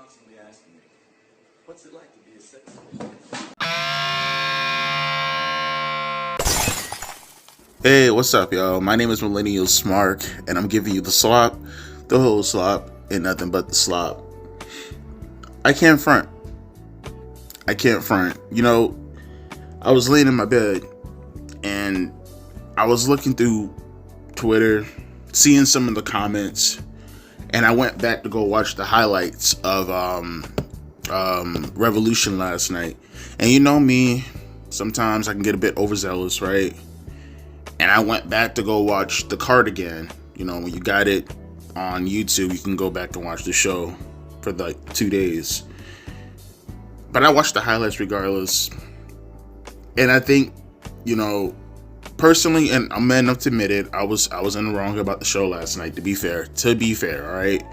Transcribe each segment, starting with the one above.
constantly asking me, what's it like to be a sex offender? Hey, what's up, y'all? My name is Millennial Smark, and I'm giving you the slop, the whole slop, and nothing but the slop. I can't front. You know, I was laying in my bed, and I was looking through Twitter, seeing some of the comments, and I went back to go watch the highlights of Revolution last night. And you know me, sometimes I can get a bit overzealous, right? And I went back to go watch the card again. You know, when you got it on YouTube, you can go back and watch the show for like 2 days. But I watched the highlights regardless. And I think, you know, personally, and I'm man enough to admit it, I was in the wrong about the show last night, to be fair, all right?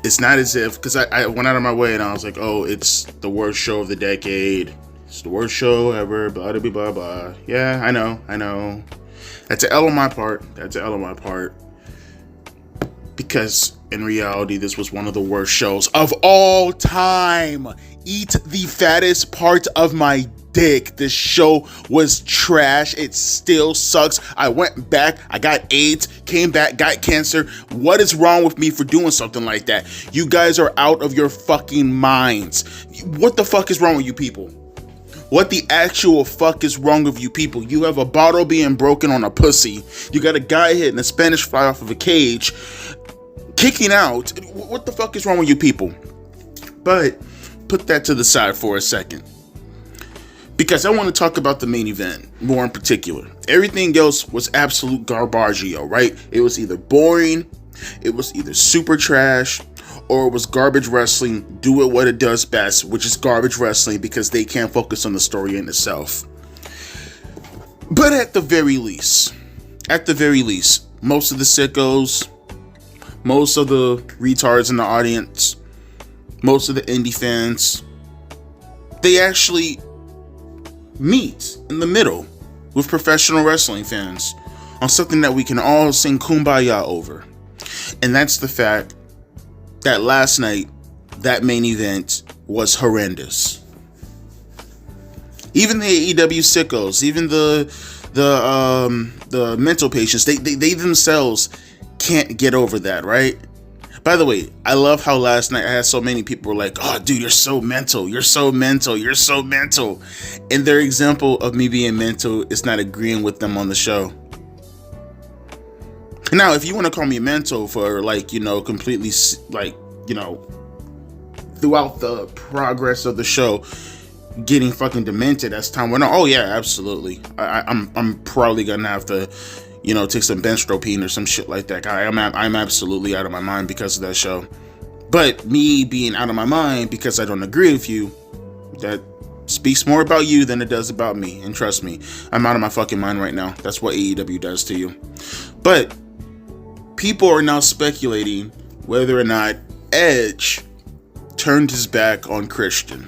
It's not as if, because I went out of my way and I was like, oh, it's the worst show of the decade. It's the worst show ever, blah, blah, blah, blah. Yeah, I know. That's an L on my part. Because in reality, this was one of the worst shows of all time. Eat the fattest part of my dick. This show was trash. It still sucks. I went back. I got AIDS, came back, got cancer. What is wrong with me for doing something like that? You guys are out of your fucking minds. What the fuck is wrong with you people? What the actual fuck is wrong with you people? You have a bottle being broken on a pussy. You got a guy hitting a Spanish fly off of a cage, kicking out. What the fuck is wrong with you people? But put that to the side for a second, because I want to talk about the main event more in particular. Everything else was absolute garbaggio, right? It was either boring, it was either super trash, or it was garbage wrestling. Do it what it does best, which is garbage wrestling, because they can't focus on the story in itself. But at the very least, most of the sickos, most of the retards in the audience, most of the indie fans, they actually meet in the middle with professional wrestling fans on something that we can all sing kumbaya over. And that's the fact that last night, that main event was horrendous. Even the AEW sickos, even the mental patients, they themselves can't get over that, right? By the way, I love how last night I had so many people were like, oh dude, you're so mental. And their example of me being mental is not agreeing with them on the show. Now, if you want to call me mental for, like, you know, completely, like, you know, throughout the progress of the show, getting fucking demented as time went on, oh yeah, absolutely. I'm probably gonna have to, you know, take some benstropine or some shit like that. I'm absolutely out of my mind because of that show. But me being out of my mind because I don't agree with you, that speaks more about you than it does about me. And trust me, I'm out of my fucking mind right now. That's what AEW does to you. But people are now speculating whether or not Edge turned his back on Christian,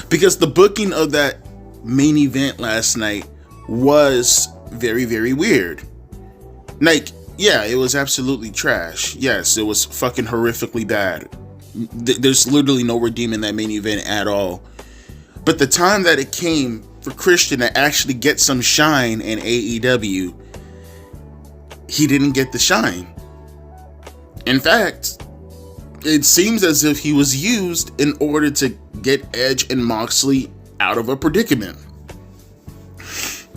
because the booking of that main event last night was very, very weird. Like, yeah, it was absolutely trash. Yes, it was fucking horrifically bad. There's literally no redeeming that main event at all. But the time that it came for Christian to actually get some shine in AEW, he didn't get the shine. In fact, it seems as if he was used in order to get Edge and Moxley out of a predicament.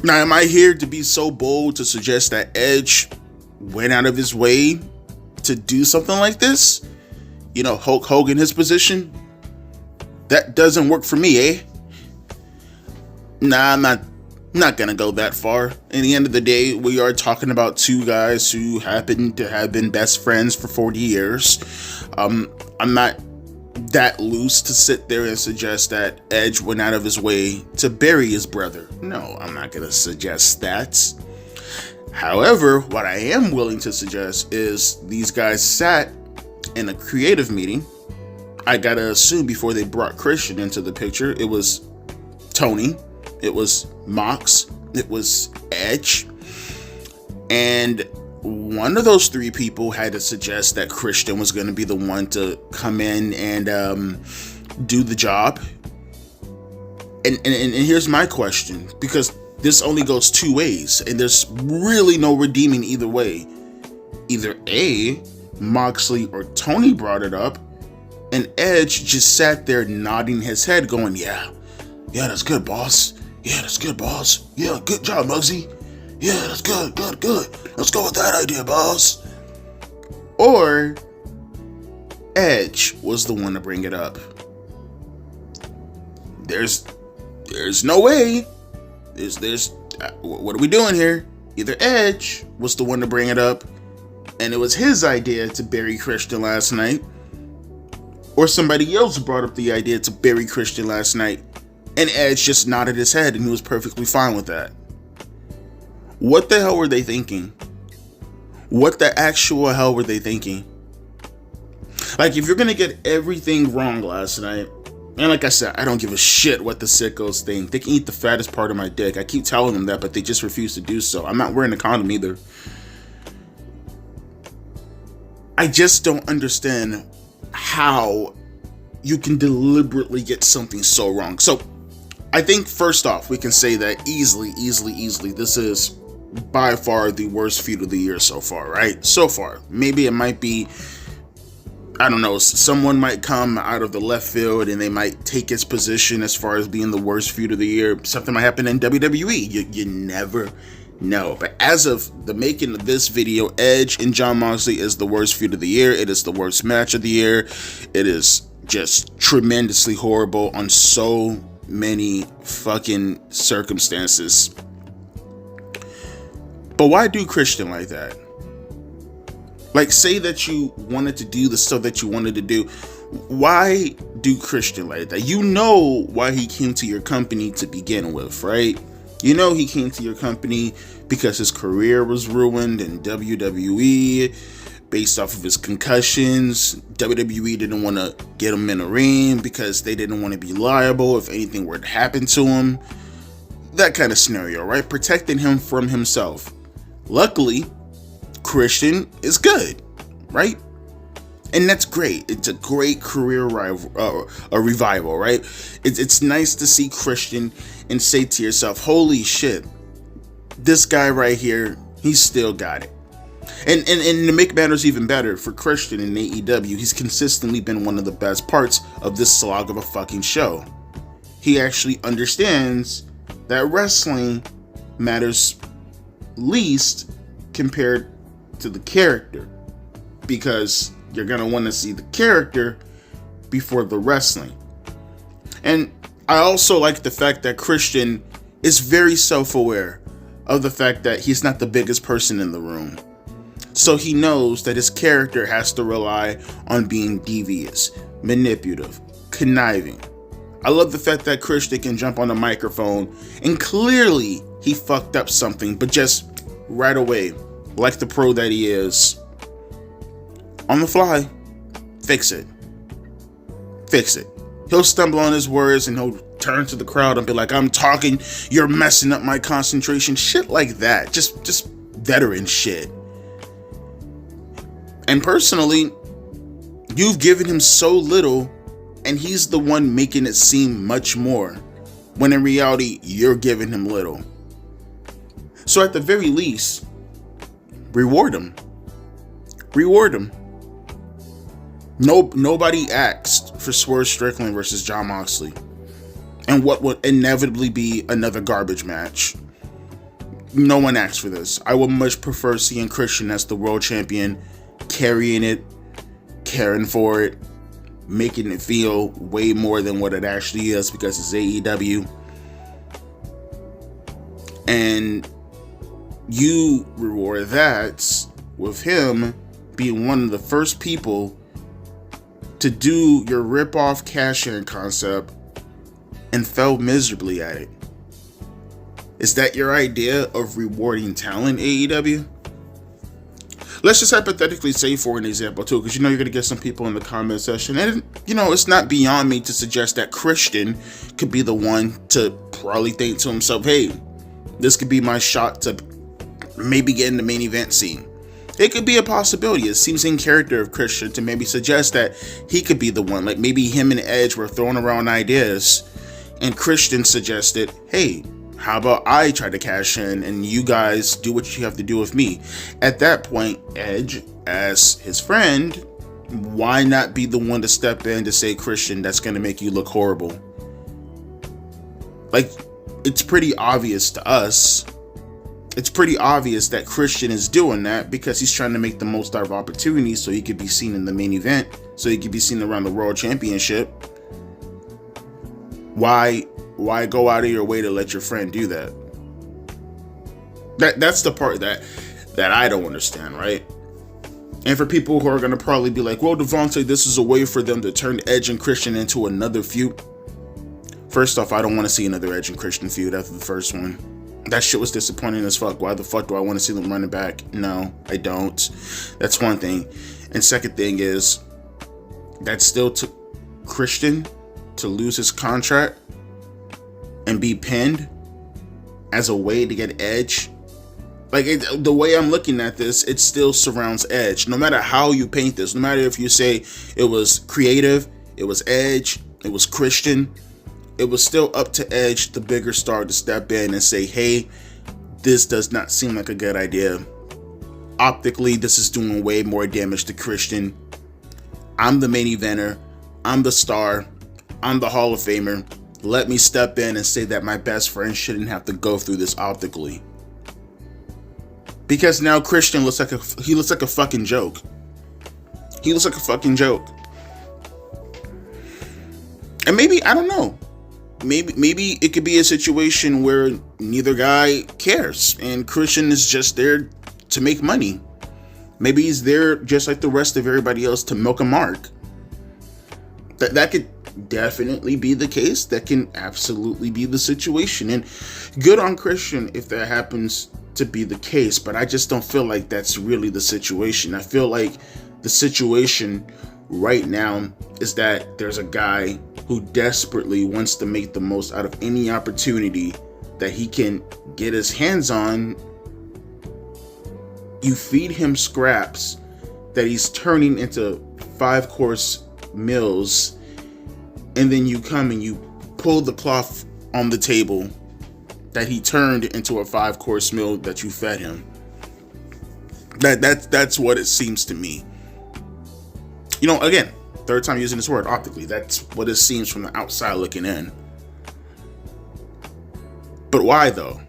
Now, am I here to be so bold to suggest that Edge went out of his way to do something like this? You know, Hulk Hogan, his position? That doesn't work for me, eh? Nah, I'm not gonna go that far. In the end of the day, we are talking about two guys who happen to have been best friends for 40 years. I'm not that loose to sit there and suggest that Edge went out of his way to bury his brother. No, I'm not gonna suggest that. However, what I am willing to suggest is these guys sat in a creative meeting. I gotta assume before they brought Christian into the picture, it was Tony, it was Mox, it was Edge, and one of those three people had to suggest that Christian was going to be the one to come in and do the job. And here's my question, because this only goes two ways, and there's really no redeeming either way. Either A, Moxley or Tony brought it up, and Edge just sat there nodding his head going, yeah, that's good, boss. Yeah, that's good, boss. Yeah, good job, Muggsy. Yeah, that's good. Let's go with that idea, boss. Or Edge was the one to bring it up. There's no way. What are we doing here? Either Edge was the one to bring it up, and it was his idea to bury Christian last night, or somebody else brought up the idea to bury Christian last night, and Edge just nodded his head and he was perfectly fine with that. What the hell were they thinking? What the actual hell were they thinking? Like, if you're gonna get everything wrong last night, and like I said, I don't give a shit what the sickos think. They can eat the fattest part of my dick. I keep telling them that, but they just refuse to do so. I'm not wearing a condom either. I just don't understand how you can deliberately get something so wrong. So, I think first off, we can say that easily, this is by far the worst feud of the year so far, right? So far. Maybe it might be, I don't know, someone might come out of the left field and they might take its position as far as being the worst feud of the year. Something might happen in WWE. You never know. But as of the making of this video, Edge and Jon Moxley is the worst feud of the year. It is the worst match of the year. It is just tremendously horrible on so many fucking circumstances. But why do Christian like that? Like, say that you wanted to do the stuff that you wanted to do. Why do Christian like that? You know why he came to your company to begin with, right? You know he came to your company because his career was ruined in WWE based off of his concussions. WWE didn't want to get him in a ring because they didn't want to be liable if anything were to happen to him. That kind of scenario, right? Protecting him from himself. Luckily, Christian is good, right? And that's great. It's a great career revival, right? It's nice to see Christian and say to yourself, holy shit, this guy right here, he's still got it. And to make matters even better, for Christian in AEW, he's consistently been one of the best parts of this slog of a fucking show. He actually understands that wrestling matters least compared to the character, because you're gonna want to see the character before the wrestling. And I also like the fact that Christian is very self-aware of the fact that he's not the biggest person in the room. So he knows that his character has to rely on being devious, manipulative, conniving. I love the fact that Christian can jump on the microphone and clearly he fucked up something, but just right away, like the pro that he is, on the fly, fix it. He'll stumble on his words and he'll turn to the crowd and be like, I'm talking, you're messing up my concentration. Shit like that. Just veteran shit. And personally, you've given him so little and he's the one making it seem much more, when in reality, you're giving him little. So at the very least, reward him. Nobody asked for Swerve Strickland versus Jon Moxley, and what would inevitably be another garbage match. No one asked for this. I would much prefer seeing Christian as the world champion, carrying it, caring for it, making it feel way more than what it actually is, because it's AEW. And you reward that with him being one of the first people to do your rip-off cash-in concept and fell miserably at it. Is that your idea of rewarding talent, AEW? Let's just hypothetically say, for an example too, because you're going to get some people in the comment section, and it's not beyond me to suggest that Christian could be the one to probably think to himself, hey, this could be my shot to maybe get in the main event scene. It could be a possibility. It seems in character of Christian to maybe suggest that he could be the one. Like maybe him and Edge were throwing around ideas, and Christian suggested, hey, how about I try to cash in and you guys do what you have to do with me? At that point, Edge, as his friend, why not be the one to step in to say, Christian, that's going to make you look horrible? Like, it's pretty obvious to us. It's pretty obvious that Christian is doing that because he's trying to make the most out of opportunities so he could be seen in the main event, so he could be seen around the World Championship. Why go out of your way to let your friend do that? That's the part that I don't understand, right? And for people who are going to probably be like, well, Devontae, this is a way for them to turn Edge and Christian into another feud. First off, I don't want to see another Edge and Christian feud after the first one. That shit was disappointing as fuck. Why the fuck do I want to see them running back? No, I don't. That's one thing. And second thing is, that still took Christian to lose his contract and be pinned as a way to get Edge. Like, the way I'm looking at this, it still surrounds Edge. No matter how you paint this, no matter if you say it was creative, it was Edge, it was Christian, it was still up to Edge, the bigger star, to step in and say, hey, this does not seem like a good idea. Optically, this is doing way more damage to Christian. I'm the main eventer. I'm the star. I'm the Hall of Famer. Let me step in and say that my best friend shouldn't have to go through this optically. Because now Christian looks like a fucking joke. He looks like a fucking joke. And maybe, I don't know. Maybe it could be a situation where neither guy cares and Christian is just there to make money. Maybe he's there just like the rest of everybody else to milk a mark. That could definitely be the case. That can absolutely be the situation. And good on Christian if that happens to be the case, but I just don't feel like that's really the situation. I feel like the situation right now is that there's a guy who desperately wants to make the most out of any opportunity that he can get his hands on. You feed him scraps that he's turning into 5-course meals, and then you come and you pull the cloth on the table that he turned into a 5-course meal that you fed him. That's what it seems to me. You know, again, third time using this word, optically, that's what it seems from the outside looking in. But why though?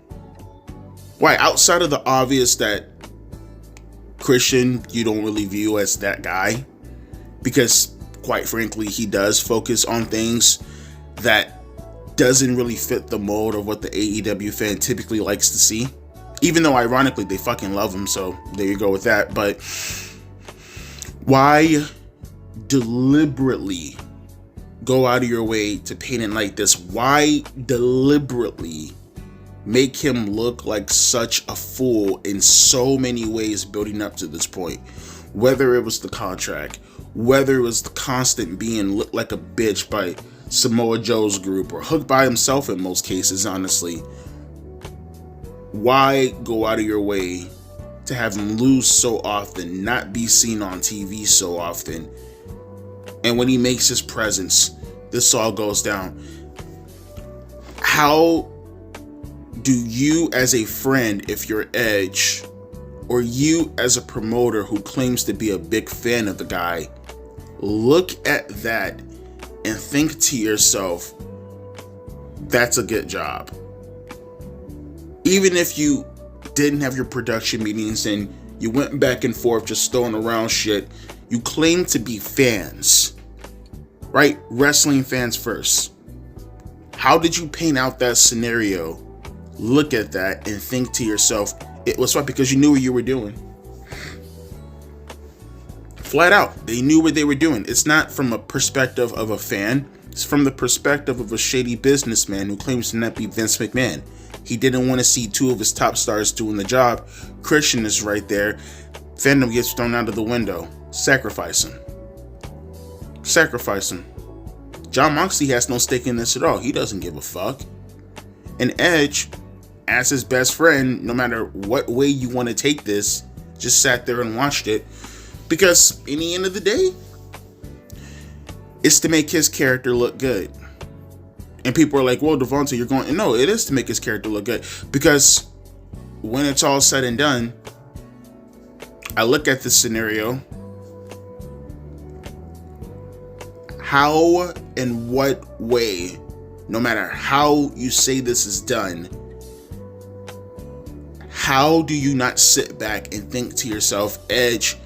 Why, outside of the obvious that Christian you don't really view as that guy, because quite frankly he does focus on things that doesn't really fit the mold of what the AEW fan typically likes to see, even though ironically they fucking love him, so there you go with that. But why deliberately go out of your way to paint it like this? Why deliberately make him look like such a fool in so many ways building up to this point? Whether it was the contract, whether it was the constant being looked like a bitch by Samoa Joe's group, or Hook by himself in most cases, honestly. Why go out of your way to have him lose so often, not be seen on TV so often, and when he makes his presence, this all goes down? How do you as a friend, if you're Edge, or you as a promoter who claims to be a big fan of the guy, look at that and think to yourself, that's a good job? Even if you didn't have your production meetings and you went back and forth just throwing around shit, you claim to be fans, right? Wrestling fans first. How did you paint out that scenario? Look at that and think to yourself, it was right, because you knew what you were doing. Flat out, they knew what they were doing. It's not from a perspective of a fan. It's from the perspective of a shady businessman who claims to not be Vince McMahon. He didn't want to see two of his top stars doing the job. Christian is right there. Fandom gets thrown out of the window. Sacrifice him. Sacrifice him. Jon Moxley has no stake in this at all. He doesn't give a fuck. And Edge, as his best friend, no matter what way you want to take this, Just sat there and watched it. Because in the end of the day, it's to make his character look good. And people are like, well, Devontae, you're going... No, it is to make his character look good. Because when it's all said and done, I look at this scenario. How and what way, no matter how you say this is done, how do you not sit back and think to yourself, Edge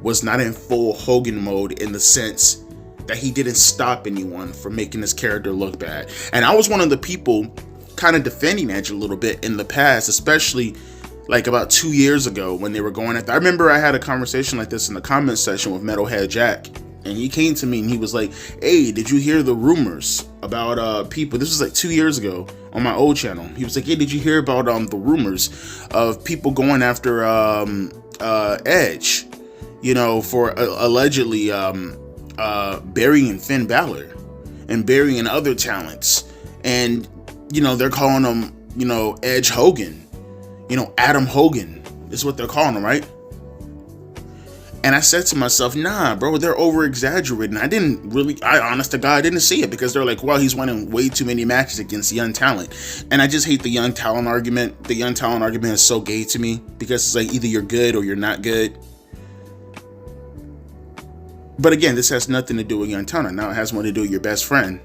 was not in full Hogan mode in the sense that he didn't stop anyone from making his character look bad? And I was one of the people kind of defending Edge a little bit in the past, especially like about 2 years ago when they were going at that. I remember I had a conversation like this in the comment section with Metalhead Jack, and he came to me and he was like, hey, did you hear the rumors about people? This was like 2 years ago on my old channel. He was like, hey, did you hear about the rumors of people going after Edge, you know, for allegedly burying Finn Balor and burying other talents? And, you know, they're calling him, you know, Edge Hogan, you know, Adam Hogan is what they're calling him, right? And I said to myself, nah, bro, they're over exaggerating. I honest to God, I didn't see it, because they're like, well, he's winning way too many matches against young talent. And I just hate the young talent argument. The young talent argument is so gay to me, because it's like either you're good or you're not good. But again, this has nothing to do with young talent. Now it has more to do with your best friend.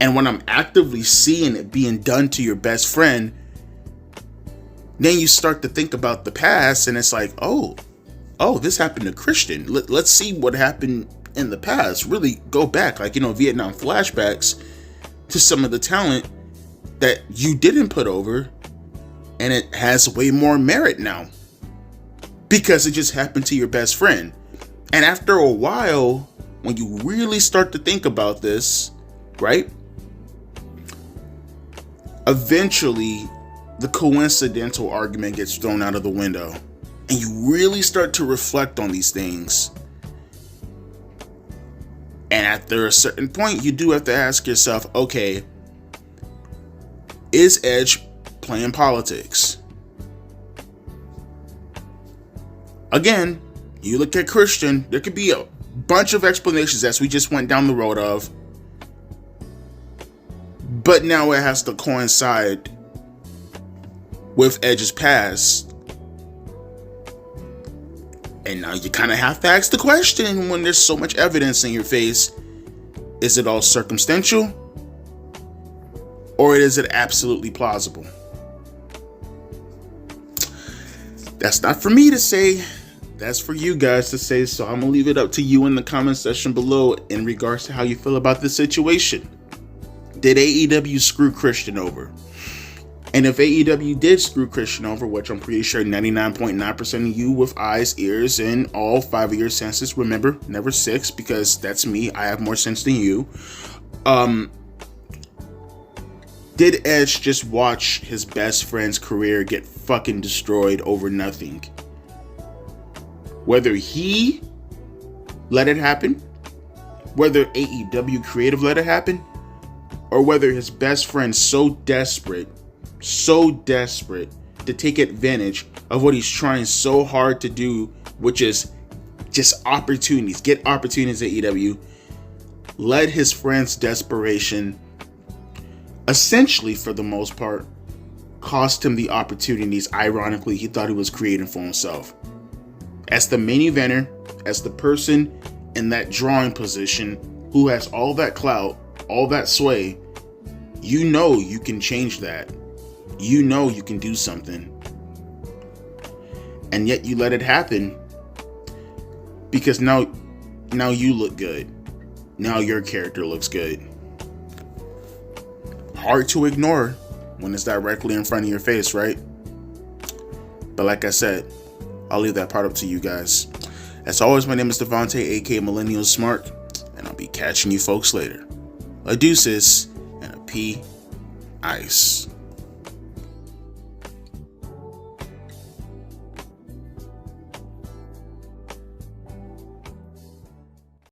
And when I'm actively seeing it being done to your best friend, then you start to think about the past, and it's like, oh, this happened to Christian. Let's see what happened in the past. Really go back, like, you know, Vietnam flashbacks to some of the talent that you didn't put over, and it has way more merit now because it just happened to your best friend. And after a while, when you really start to think about this, right? Eventually, the coincidental argument gets thrown out of the window. And you really start to reflect on these things. And after a certain point, you do have to ask yourself, okay, is Edge playing politics? Again, you look at Christian, there could be a bunch of explanations as we just went down the road of. But now it has to coincide with Edge's past. And now you kind of have to ask the question, when there's so much evidence in your face, is it all circumstantial? Or is it absolutely plausible? That's not for me to say. That's for you guys to say. So I'm going to leave it up to you in the comment section below in regards to how you feel about this situation. Did AEW screw Christian over? And if AEW did screw Christian over, which I'm pretty sure 99.9% of you with eyes, ears, and all 5 of your senses, remember, never 6, because that's me, I have more sense than you. Did Edge just watch his best friend's career get fucking destroyed over nothing? Whether he let it happen, whether AEW Creative let it happen, or whether his best friend's so desperate to take advantage of what he's trying so hard to do, which is just opportunities, get opportunities at AEW, led his friend's desperation, essentially for the most part, cost him the opportunities, ironically, he thought he was creating for himself. As the main eventer, as the person in that drawing position who has all that clout, all that sway, you know you can change that. You know you can do something. And yet you let it happen because now you look good. Now your character looks good. Hard to ignore when it's directly in front of your face, right? But like I said, I'll leave that part up to you guys. As always, my name is Devontae, aka Millennial Smart, and I'll be catching you folks later. A deuces and a P. Ice.